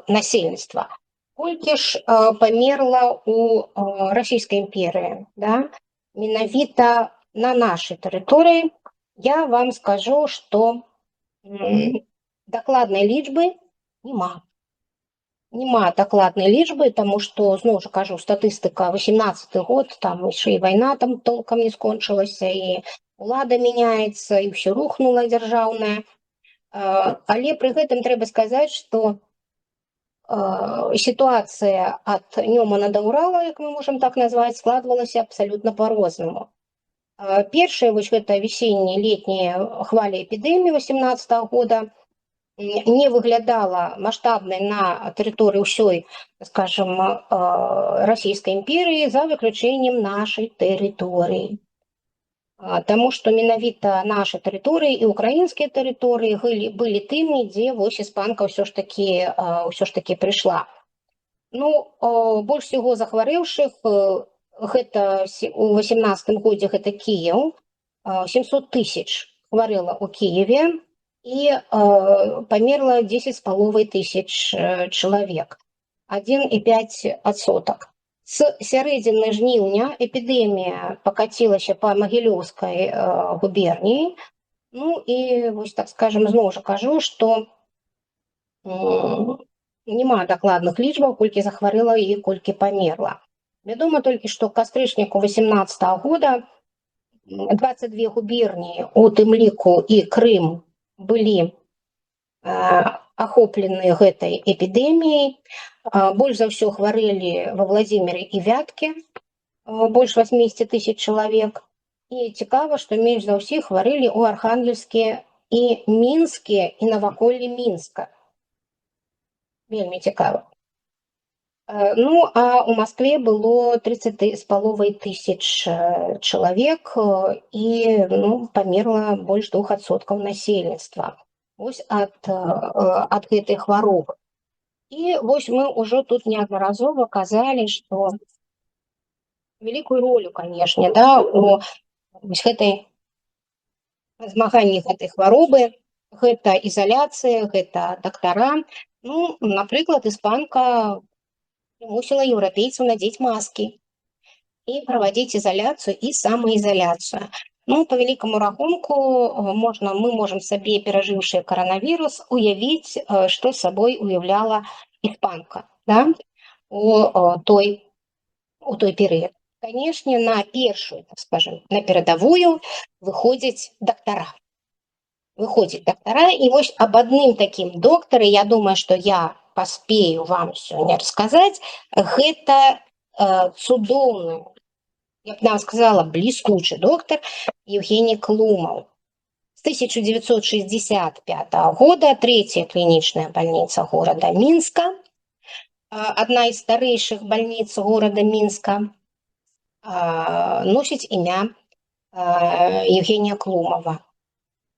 Speaker 1: насельніцтва. Колькі ж памерла у Расійскай імперыі, да? Менавіта на нашай тэрыторыі, я вам скажу, што дакладнай лічбы няма. Няма дакладнай лічбы, таму што, зноў жа кажу, статыстыка 18 год, там яшчэ і вайна там толкам не скончылася, і ўлада мяняецца, і ўсё рухнула дзяржаўнае. Але пры гэтым трэба сказаць, што сітуацыя ад Нёмана да Урала, як мы можам так назваць, складвалася абсалютна па-рознаму. Першая вось гэта весенне-летняя хваля эпідэміі 18 года не выглядала маштабнай на тэрыторыі ўсёй, скажем, Расійскай імперыі, за выключэннем нашай тэрыторыі. Таму што менавіта наша тэрыторыі і украінскія тэрыторыі былі тымі, дзе вось іспанка ўсё ж такі прыйшла. Ну, больш всего захварэўшых гэта у 18 годзе гэта Кіеў, 700 тысяч хварэла ў Кіеве, і памерла 10,5 тысяч чалавек, 1,5%. З сярэдзіны жніўня эпідэмія пакацілася па Магілёўскай губерніі. Ну і вось так скажем, зноў жа кажу, што няма дакладных лічбаў, колькі захварэла і колькі памерла. Вядома толькі, што к кастрычніку 18 года 22 губерніі, у тым ліку і Крым, былі ахоплены гэтай эпідэміяй. Больш за ўсё хварэлі ва Владзіміры і Вяткі, больш 80 тысяч чалавек. І цікава, што менш за ўсіх хварэлі ў Архангельске і Мінске і наваколлі Мінска. Вельмі цікава. Ну, а ў Маскве было 30,5 тысяч чалавек, і памерла больш 2% насельніцтва. Вось ад гэтай хваробы. І вось мы ўжо тут неаднаразова казалі, што вялікую ролю, канешне, да, у гэтай змаганні гэтай хваробы, гэта ізаляцыя, гэта дактара. Ну, напрыклад, іспанка прымусіла еўрапейцаў надзець маскі і правадзіць ізаляцыю і самаізаляцыю. Ну, по вялікаму рахунку, мы можам сабе, перажыўшы каранавірус, уявіць, што сабой уяўляла іспанка, да, у той перыяд. Канешне, на першую, так скажем, на перадавую выходзяць дактара. І вось аб адным такім доктары, я думаю, што я паспею вам сёння расказаць, гэта цудоўны, як нам сказала, бліскучы доктар Евгений Клумаў. С 1965 года третья клиничная больница города Минска. одна из старейших больниц города Минска, носит імя Евгения Клумова.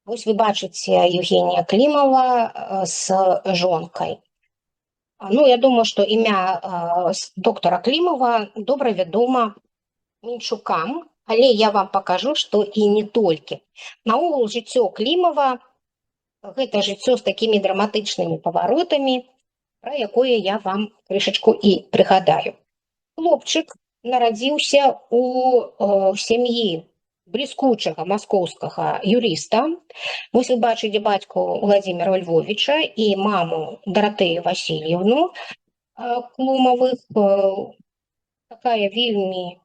Speaker 1: Вось вы бачыце Евгения Климова с жонкой. Ну, я думаю, што імя доктара Клімова добра вядома мінчукам, але я вам пакажу, што і не толькі. Наогул жыццё Клімова гэта жыццё з такімі драматычнымі паваротамі, пра якое я вам крышачку і прыгадаю. Хлопчык нарадзіўся у сям'і бліскучага маскоўскага юрыста. Вось вы бачыце бацьку Владимира Львовича і маму Даратею Васильевну Клумовых. Такая вельмі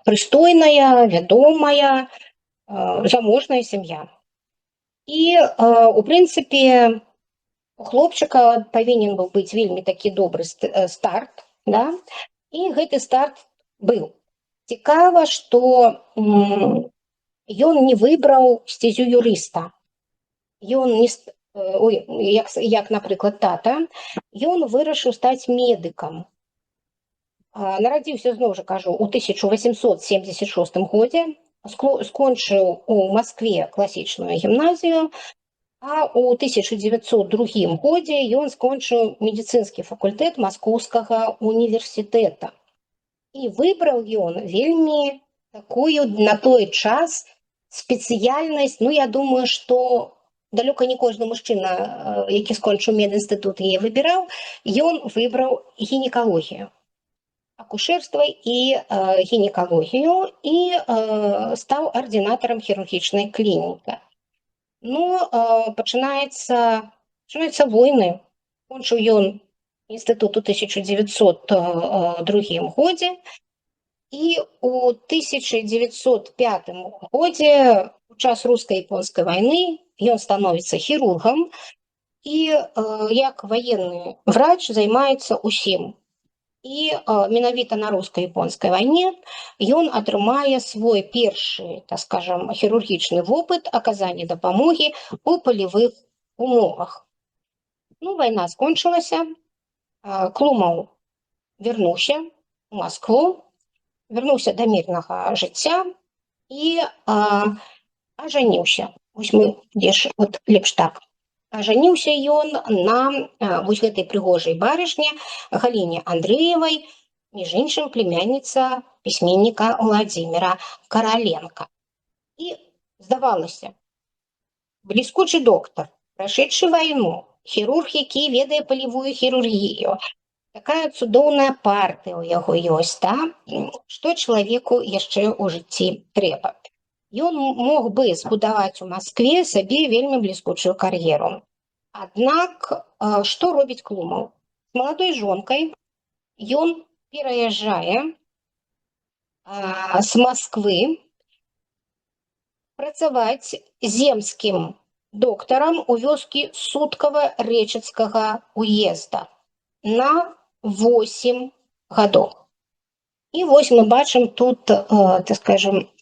Speaker 1: прыстойная, вядомая, заможная сям'я. І, у прынцыпе, у хлопчыка павінен быў быць вельмі такі добры старт, да? І гэты старт быў. Цікава, што ён не выбраў сцезю юрыста. Ён не, як, напрыклад, тата, ён вырашыў стаць медыкам. Нарадзіўся, зноў жа кажу, у 1876 годзе, скончыў у Маскве класічную гімназію, а ў 1902 годзе ён скончыў медыцынскі факультэт Маскоўскага універсітэта. І выбраў ён вельмі такую на той час спецыяльнасць, ну, я думаю, што далёка не кожны мужчына, які скончыў медінстытут, яе выбіраў, ён выбраў гінекалогію. Акушэрства і гінекалогію і стаў ардынатарам хірургічнай клінікі. Ну, пачынаюцца войны. Кончыў ён інстытут у 1902 годзе, і у 1905 годзе, у час руска-японскай вайны, ён становіцца хірургам і як ваенны врач займаецца ўсім. І менавіта на руска-японскай вайне ён атрымае свой першы, так скажам, хірургічны вопыт аказання дапамогі у палявых умовах. Ну, вайна скончылася, Клумаў вярнуўся у Маскву, вярнуўся да мірнага жыцця і ажаніўся. Вось мы лепш так. Ажаніўся ён на вось гэтай прыгожай барышне Галіне Андрэевай, між іншым племянніца пісьменніка Владимира Караленка. І здавалася, бліскучы доктар, прашедшы вайну, хірург, які ведае палевую хірургію, такая цудоўная партыя ў яго ёсць, да? Што чалавеку яшчэ ў жыцці трэба? Ён мог бы збудаваць у Маскве сабе вельмі бліскучую кар'еру. Аднак, што робіць Клумаў? З маладой жонкай ён пераязджае з Масквы працаваць земскім доктарам у вёскі Суткава-Рэчыцкага уезда на 8 гадоў. І вось мы бачым тут, так скажем,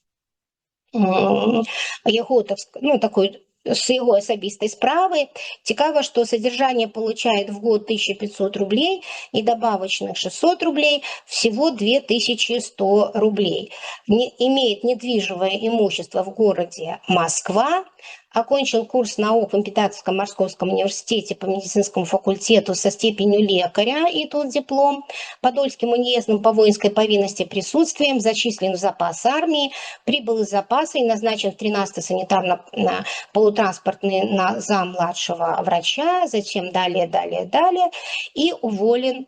Speaker 1: яго, ну, такой, с его особистой справы. Цікаво, что содержание получает в год 1500 рублей и добавочных 600 рублей, всего 2100 рублей. Имеет недвижимое имущество в городе Москва, окончил курс наук в Императорском Московском университете по медицинскому факультету со степенью лекаря, и тут диплом, Подольским уездом по воинской повинности присутствием, зачислен в запас армии, прибыл из запаса и назначен в 13-й санитарно-полутранспортный на зам младшего врача, затем далее, и уволен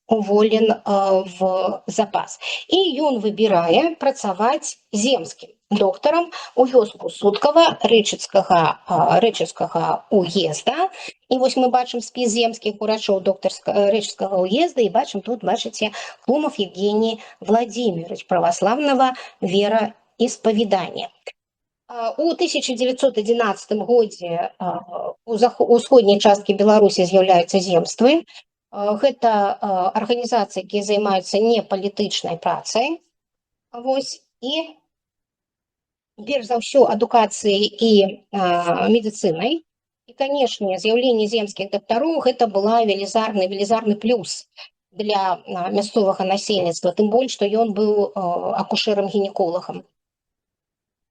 Speaker 1: в запас. И он выбирает працаваць земским доктором у вёску Суткава Рэчыцкага уезда. І вось мы бачым спіс земскіх урачоў Рэчыцкага уезда, і бачым тут, бачыце, Клумов Евгений Владимирович, православного вероисповедания. У 1911 годзе у усходняй часткі Беларусі з'яўляюцца земствы. Гэта арганізацыі, якія займаюцца не палітычнай працай. Вось, і перш за ўсё адукацыяй і медыцынай. І, канешне, з'яўленне земскіх дактароў гэта была велізарны плюс для мясцовага насельніцтва, тым больш, што ён быў акушэрам-гінеколагам.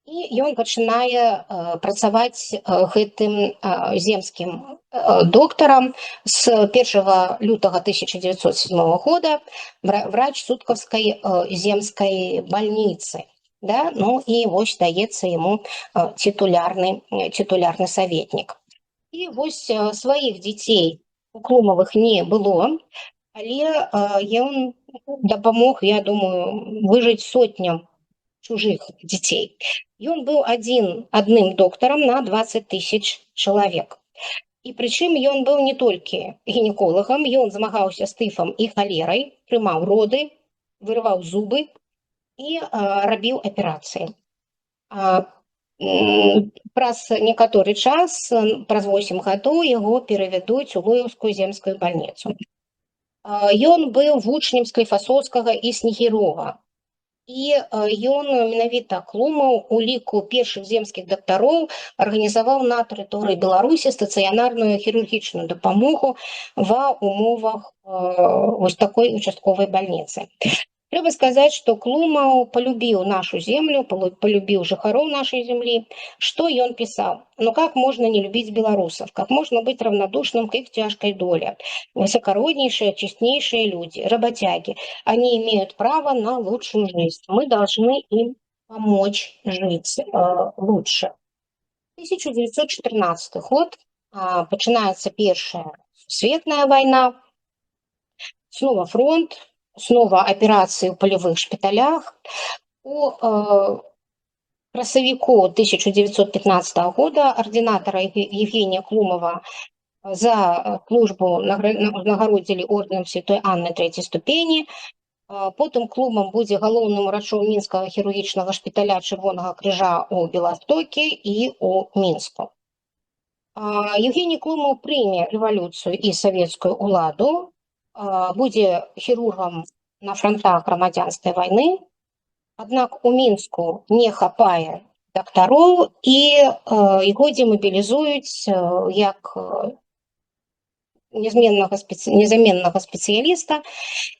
Speaker 1: І ён пачынае працаваць гэтым земскім доктарам з 1 лютага 1907 года, врач Суткаўскай земскай больницы. Да? Ну і вось даецца яму титулярны советнік. І вось сваіх дзяцей у Клумавых не было, але ён дапамог, я думаю, выжыць сотням чужых дзяцей. Ён быў адным доктарам на 20 тысяч чалавек. І прычым ён быў не толькі гінеколагам, ён змагаўся з тыфам і халерай, прымаў роды, вырываў зубы і рабіў аперацыі. Праз некаторы час, праз 8 гадоў, яго перавядуць у Лоеўскую земскую больніцу. Ён быў вучнем Скліфасоўскага і Снегірова. І ён менавіта Клумаў у ліку першых земскіх дактароў арганізаваў на тэрыторыі Беларусі стацыянарную хірургічную дапамогу ва умовах вось такой участковай больніцы. Трэба сказаць, што Клумаў полюбіў нашу землю, полюбіў жыхароў нашай землі. Что ён писал? Ну как можно не любить белорусов? Как можно быть равнодушным к их тяжкой доле? Высокороднейшие, честнейшие люди, работяги. Они имеют право на лучшую жизнь. Мы должны им помочь жить лучше. 1914 год, начинается Первая светная война, снова фронт, снова операции в полевых шпиталях. У красавіку 1915 года ординатора Евгения Клумова за службу нагородили орденом Святой Анны 3-й ступені. Потым Клумам будзе галоўным урачом Мінскага хірургічнага шпіталя Чырвонага крыжа ў Беластоке і ў Мінску. Евгений Клумаў прыме рэвалюцыю і савецкую ўладу, будзе хірургам на фронтах грамадзянскай вайны, аднак у Мінску не хапае дактароў і яго демабілізуюць як незаменнага спецыяліста,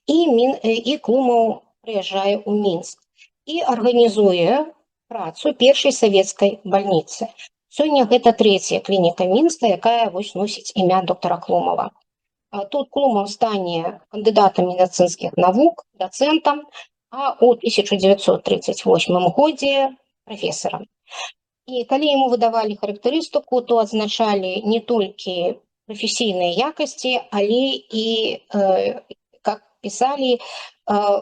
Speaker 1: і Клумаў прыязджае ў Мінск і арганізуе працу першай савецкай больніцы. Сёння гэта 3-я клініка Мінска, якая вось носіць імя доктара Клумава. Тут Клумаў стане кандыдатам медицинских наук, доцентом, а у 1938 годзе профессором. І калі яму выдавалі характарыстыку, то адзначалі не толькі профессійныя якасці, але і, как писали,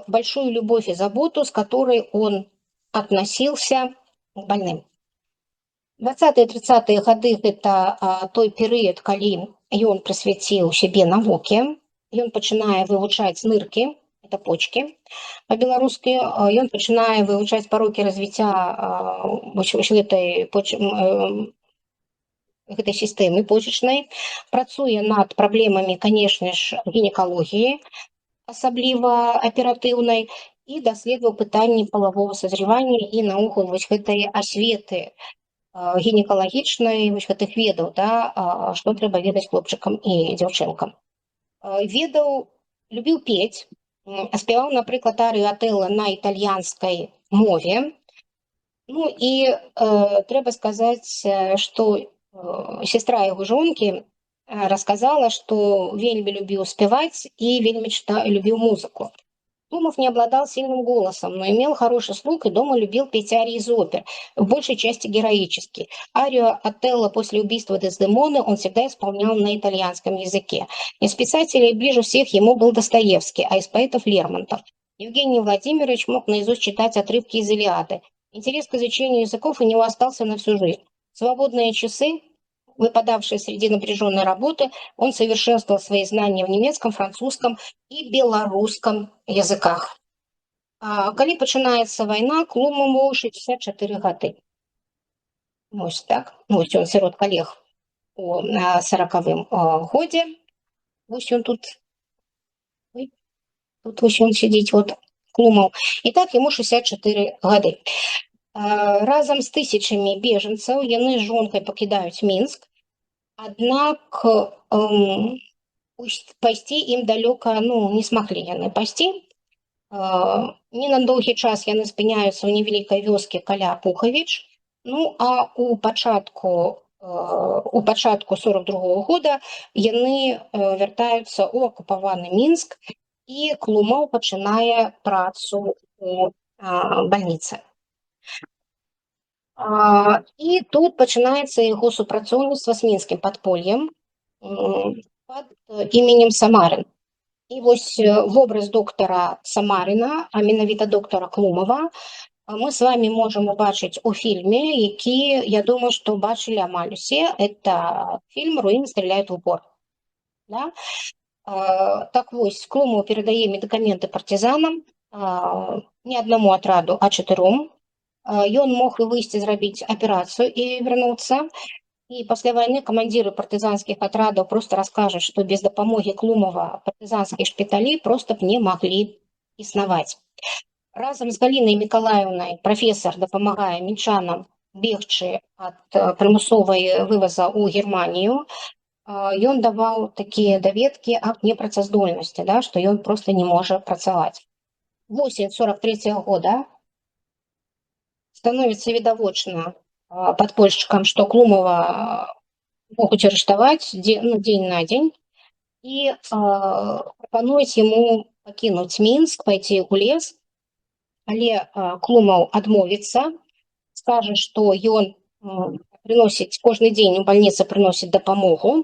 Speaker 1: большую любовь и заботу, с которой он относился к больным. 20-30-е гады гэта той перыяд, калі ён прысвяціў сябе навуке, ён пачынае вывучаць ныркі, это почки по-беларуску, ён пачынае вывучаць парокі развіцця гэтай сістэмы почачнай, працуе над праблемамі, канешне ж, гінекалогіі, асабліва аператыўнай, і даследаваў пытанні палавога сазревання і наогул вось гэтай асветы гінекалагічнай, вось гэтых ведаў, да, што трэба ведаць хлопчыкам і дзяўчынкам. Ведаў, любіў пець, спяваў, напрыклад, арыю Атэлла на італьянскай мове. Ну і трэба сказаць, што сестра яго жонкі расказала, што вельмі любіў спяваць і вельмі любіў музыку. Клумов не обладал сильным голосом, но имел хороший слух и дома любил петь арии из опер, в большей части героически. Арию Отелло после убийства Дездемоны он всегда исполнял на итальянском языке. Из писателей ближе всех ему был Достоевский, а из поэтов Лермонтов. Евгений Владимирович мог наизусть читать отрывки из Илиады. Интерес к изучению языков у него остался на всю жизнь. Свободные часы, выпадавшие среди напряженной работы, он совершенствовал свои знания в немецком, французском и белорусском языках. Калі пачынаецца вайна, Клумову 64 гады. Вось так. Вось ён сярод калег у 40-м годзе. Вось ён тут. Тут вось ён сидіць, вот Клумов. І так яму 64 гады. Разам з тысячамі бежанцаў яны з жонкай пакідаюць Мінск, Аднак пайсці ім далёка не смаглі яны пайсці. Не на доўгі час яны спыняюцца ў невялікай вёскі каля Пухавіч. Ну а у пачатку 42-го года яны вяртаюцца ў акупаваны Мінск, і Клумаў пачынае працу у бальніцы. І тут пачынаецца яго супрацоўніцтва з мінскім падполлем пад іменем Самарын. І вось вобраз доктара Самарына, а менавіта доктара Клумава, мы с вами можем убачыць у фільме, які, я думаю, што бачылі амаль усе. Это фільм «Руины стреляют в упор». Да? Так вось, Клумаў перадае медыкаменты партизанам, не аднаму атраду, а 4. Ён мог і выйсці зрабіць аперацыю і вярнуцца. І пасля вайны камандзіры партызанскіх атрадаў проста раскажуць, што без дапамогі Клумава партызанскія шпіталі проста б не маглі існаваць. Разам з Галінай Мікалаеўнай прафесар дапамагае мінчанам бегчы ад прымусовай вываза ў Германію. Ён даваў такія даведкі аб непрацаздольнасці, да, што ён проста не можа працаваць. Восень 43-го года становіцца відавочна падпольшчыкам, што Клумава могуць арыштаваць дзень на дзень, і прапануюць яму пакінуць Мінск, пайти ў лес. Але Клумаў адмовіцца, скажа, што ён прыносіць кожны дзень у бальніцы прыносіць дапамогу.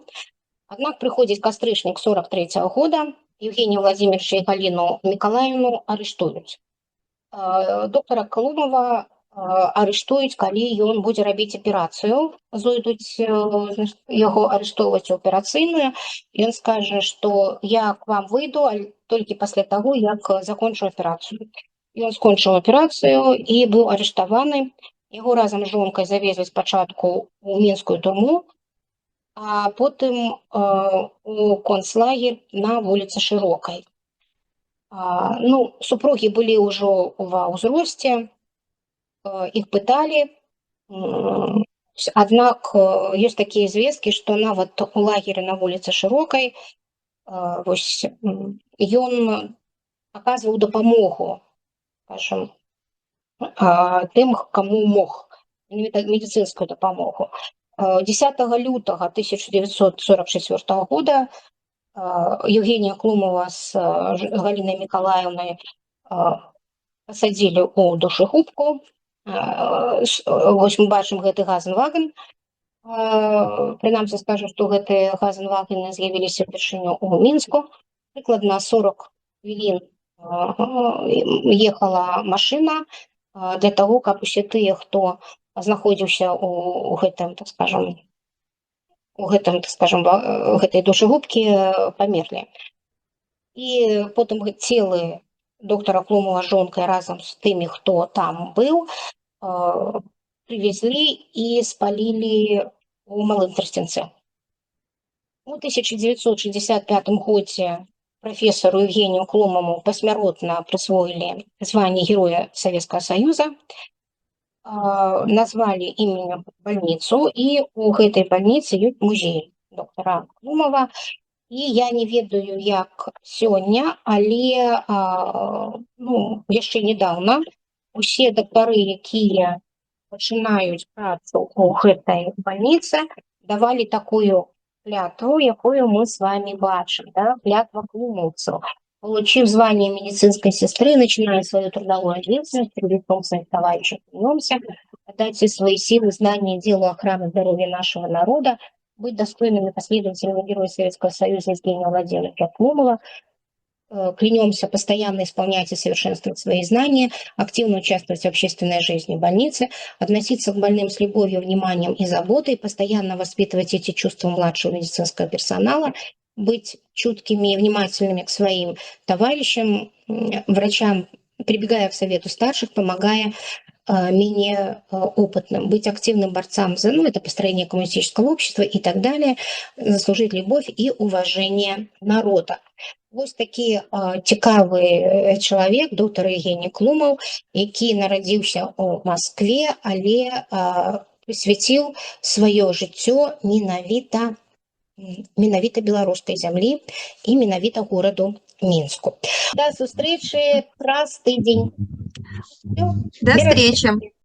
Speaker 1: Аднак прыходзіць кастрычнік 43-го года, Евгения Владимировича і Галіну Мікалаеўну арыштуюць. Доктара Клумава арыштуюць, калі ён будзе рабіць аперацыю. Зойдуць яго арыштоўваць у аперацыйную. Ён скажа, што я к вам выйду толькі пасля таго, як закончу аперацыю. Ён скончыў аперацыю і быў арыштаваны. Яго разам з жонкай завезлі спачатку ў мінскую турму, а потым у концлагер на вуліцы Шырокай. Супругі былі ўжо ва ўзросце, іх пыталі. Аднак ёсць такія звесткі, што нават у лагеры на вуліцы Шырокай ён аказваў дапамогу, скажем, тым, каму мог, медицинскую дапамогу. 10 лютага 1944 года Евгения Клумава с Галиной Миколаевной посадили у душегубку. Вось мы бачым гэты газенваген. Прынамсі скажу, што гэтыя газенвагены з'явіліся ўпершыню ў Мінску. Прыкладна 40 хвілін ехала машина для того, каб усе тыя, хто знаходзіўся у гэтай душегубкі, памерлі. І потым целы доктара Клумава з жонкай разам з тымі, хто там быў, привезли і спалілі у Малым Тростянцы. У 1965 годзе профессору Евгению Клумову посмяротна присвоили звание Героя Советского Союза, назвали именем больницу, и у этой больницы есть музей доктора Клумова. И я не ведаю, як сёння, але яшчэ недавно усе доктары, якія пачынаюць працу у гэтай больницы, давали такую клятву, якую мы с вами бачим, да? Клятва клумовцев. Получив звание медицинской сестры, начиная свою трудовую деятельность, перед лицом своих товарищей клянемся отдать все свои силы, знания, делу охраны здоровья нашего народа, быть достойными последователями Героя Советского Союза Евгения Владимировича Клумова. Клянемся постоянно исполнять и совершенствовать свои знания, активно участвовать в общественной жизни больницы, относиться к больным с любовью, вниманием и заботой, постоянно воспитывать эти чувства младшего медицинского персонала, быть чуткими и внимательными к своим товарищам, врачам, прибегая к совету старших, помогая менее опытным, быть активным борцам за это построение коммунистического общества и так далее, заслужить любовь и уважение народа. Вот такі цікавы чалавек, доктор Евгений Клумов, які нарадзіўся ў Москве, але прысвяціў сваё жыццё менавіта менавіта беларускай зямлі і менавіта гораду Мінску. Да сустрэчы праз тыдзень.
Speaker 2: До встречи.